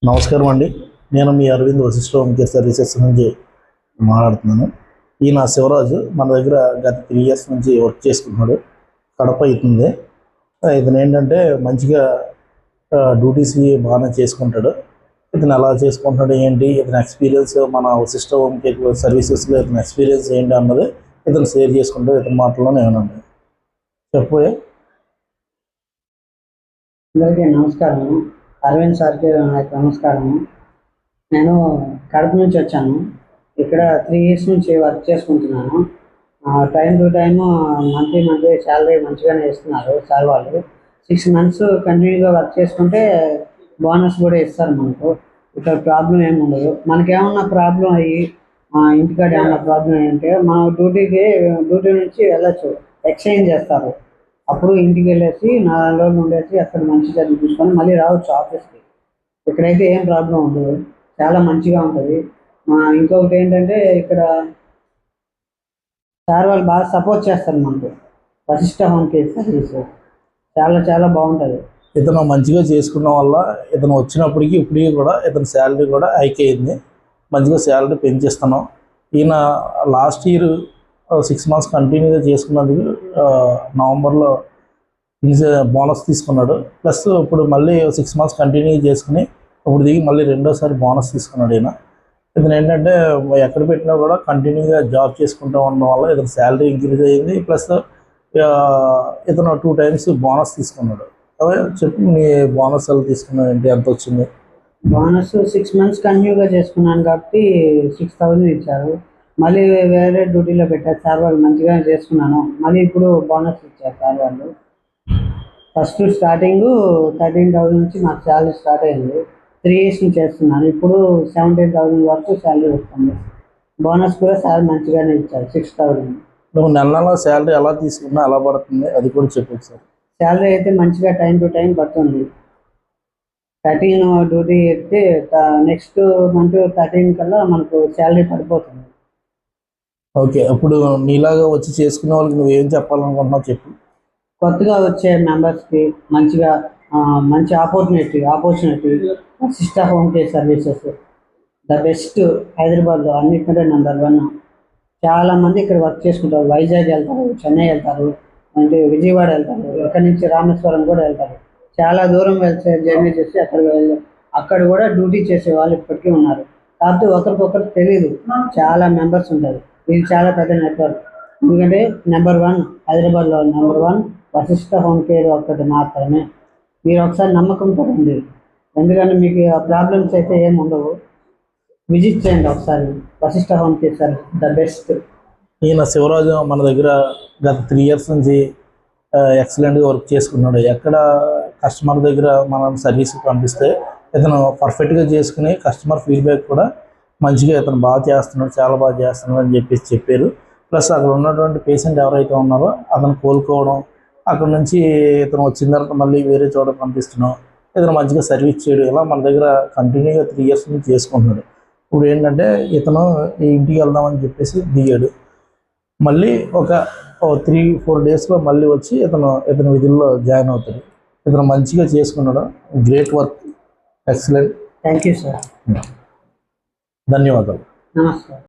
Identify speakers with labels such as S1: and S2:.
S1: నమస్కారం అండి. నేను మీ Aravind Vashishtha home care services నుంచి మాట్లాడుతున్నాను. ఈయన శివరాజు మన దగ్గర గత 3 years నుంచి వర్క్ చేసుకుంటున్నాడు. కడప అవుతుంది. ఇతను ఏంటంటే మంచిగా డ్యూటీస్ బాగానే చేసుకుంటాడు. ఇతను ఎలా చేసుకుంటున్నాడు ఏంటి, ఇతని ఎక్స్పీరియన్స్ మన వశిష్ఠ హోమ్ కేర్ సర్వీసెస్లో ఇతని ఎక్స్పీరియన్స్ ఏంటి అన్నది ఇతను షేర్ చేసుకుంటూ ఇతని మాటల్లోనే ఏమన్నా చెప్పబోయే.
S2: అందరికీ నమస్కారం. అరవింద్ సార్కి నాకు నమస్కారము. నేను కడప నుంచి వచ్చాను. ఇక్కడ 3 years నుంచి వర్క్ చేసుకుంటున్నాను. Time to time monthly salary మంచిగానే ఇస్తున్నారు సార్ వాళ్ళు. 6 months కంటిన్యూగా వర్క్ చేసుకుంటే బోనస్ కూడా ఇస్తారు మనకు. ఇక్కడ ప్రాబ్లం ఏమి ఉండదు. మనకేమన్నా ప్రాబ్లం అయ్యి ఇంటికాడ ఏమన్నా ప్రాబ్లం ఏంటంటే మనం డ్యూటీ నుంచి వెళ్ళచ్చు, ఎక్స్చేంజ్ చేస్తారు. అప్పుడు ఇంటికి వెళ్ళేసి 4 రోజులు ఉండేసి అక్కడ మంచి చదువు చూసుకొని మళ్ళీ రావచ్చు ఆఫీస్కి. ఇక్కడైతే ఏం ప్రాబ్లం ఉండదు, చాలా మంచిగా ఉంటుంది. ఇంకొకటి ఏంటంటే ఇక్కడ సార్ వాళ్ళు బాగా సపోర్ట్ చేస్తారు మనకు. వశిష్ఠ హోమ్ కేర్ సర్వీస్ చాలా చాలా బాగుంటుంది.
S1: ఇతను మంచిగా చేసుకున్న వల్ల ఇతను వచ్చినప్పటికీ ఇప్పటికీ కూడా ఇతని శాలరీ కూడా హైక్ అయింది. మంచిగా శాలరీ పెంచిస్తున్నాం. ఈయన లాస్ట్ ఇయర్ 6 months కంటిన్యూగా చేసుకున్నందుకు నవంబర్లో బోనస్ తీసుకున్నాడు. ప్లస్ ఇప్పుడు మళ్ళీ 6 months కంటిన్యూ చేసుకుని ఇప్పుడు దిగి మళ్ళీ రెండోసారి బోనస్ తీసుకున్నాడు. ఇతను ఏంటంటే ఎక్కడ పెట్టినా కూడా కంటిన్యూగా జాబ్ చేసుకుంటూ ఉండడం వల్ల ఇతను శాలరీ ఇంక్రీజ్ అయ్యింది. ప్లస్ ఇతను 2 times బోనస్ తీసుకున్నాడు. అదే చెప్పు, నీ బోనస్ ఎలా తీసుకున్నావు ఏంటి, ఎంత వచ్చింది?
S2: బోనస్ 6 months కంటిన్యూగా చేసుకున్నాను కాబట్టి 6,000 ఇచ్చారు. మళ్ళీ వేరే డ్యూటీలో పెట్టారు సార్ వాళ్ళు. మంచిగానే చేసుకున్నాను. మళ్ళీ ఇప్పుడు బోనస్ ఇచ్చారు సార్ వాళ్ళు. ఫస్ట్ స్టార్టింగ్ 13,000 నుంచి నాకు శాలరీ స్టార్ట్ అయింది. 3 years నుంచి చేస్తున్నాను. ఇప్పుడు 17,000 వరకు శాలరీ వస్తుంది. బోనస్ కూడా సార్ మంచిగానే ఇచ్చారు, 6,000.
S1: నువ్వు నెల శాలరీ ఎలా తీసుకున్నా ఎలా పడుతుంది అది కూడా చెప్పు సార్.
S2: శాలరీ అయితే మంచిగా టైం టు టైం పడుతుంది. 13 డ్యూటీ ఎక్కితే నెక్స్ట్ మంత్ 13 కల్లా మనకు శాలరీ పడిపోతుంది.
S1: ఓకే, ఇప్పుడు నీలాగా వచ్చి చేసుకునే వాళ్ళకి నువ్వేం చెప్పాలనుకుంటున్నావు చెప్పు.
S2: కొత్తగా వచ్చే మెంబర్స్కి మంచి opportunity Vashishta home care services the best హైదరాబాద్లో, అన్నిటికంటే నెంబర్ 1. చాలామంది ఇక్కడ వర్క్ చేసుకుంటారు. వైజాగ్ వెళ్తారు, చెన్నై వెళ్తారు, అంటే విజయవాడ వెళ్తారు, ఇక్కడ నుంచి రామేశ్వరం కూడా వెళ్తారు. చాలా దూరం వెళ్తే జర్నీ చేసి అక్కడ కూడా డ్యూటీ చేసే వాళ్ళు ఇప్పటికీ ఉన్నారు. కాకపోతే ఒకరికొకరు తెలియదు. చాలా మెంబర్స్ ఉంటారు. ఇది చాలా పెద్ద నెట్వర్క్. ఎందుకంటే నెంబర్ 1 హైదరాబాద్లో నెంబర్ 1 వశిష్ఠ హోమ్ కేర్ ఒక్కటి మాత్రమే. మీరు ఒకసారి నమ్మకంతో రండి. ఎందుకంటే మీకు ప్రాబ్లమ్స్ అయితే ఏమి ఉండవు. విజిట్ చేయండి ఒకసారి. Vashishta home care sir the best.
S1: ఈయన శివరాజు మన దగ్గర గత 3 years నుంచి ఎక్సలెంట్గా వర్క్ చేసుకున్నాడు. ఎక్కడ కస్టమర్ దగ్గర మనం సర్వీస్ పంపిస్తే ఇతను పర్ఫెక్ట్గా చేసుకుని కస్టమర్ ఫీడ్బ్యాక్ కూడా మంచిగా ఇతను బాగా చేస్తున్నాడు, చాలా బాగా చేస్తున్నాడు అని చెప్పారు. ప్లస్ అక్కడ ఉన్నటువంటి పేషెంట్ ఎవరైతే ఉన్నారో అతను కోలుకోవడం, అక్కడ నుంచి ఇతను వచ్చిన తర్వాత మళ్ళీ వేరే చోట పంపిస్తున్నాం, ఇతను మంచిగా సర్వీస్ చేయడం, ఇలా మన దగ్గర కంటిన్యూగా 3 years నుంచి చేసుకుంటున్నాడు. ఇప్పుడు ఏంటంటే ఇతను ఇంటికి వెళ్దామని చెప్పేసి దిగాడు. మళ్ళీ ఒక 3-4 daysలో మళ్ళీ వచ్చి ఇతను విధుల్లో జాయిన్ అవుతాడు. ఇతను మంచిగా చేసుకున్నాడు. Great work, excellent.
S2: Thank you sir.
S1: ధన్యవాదాలు.
S2: నమస్కారం.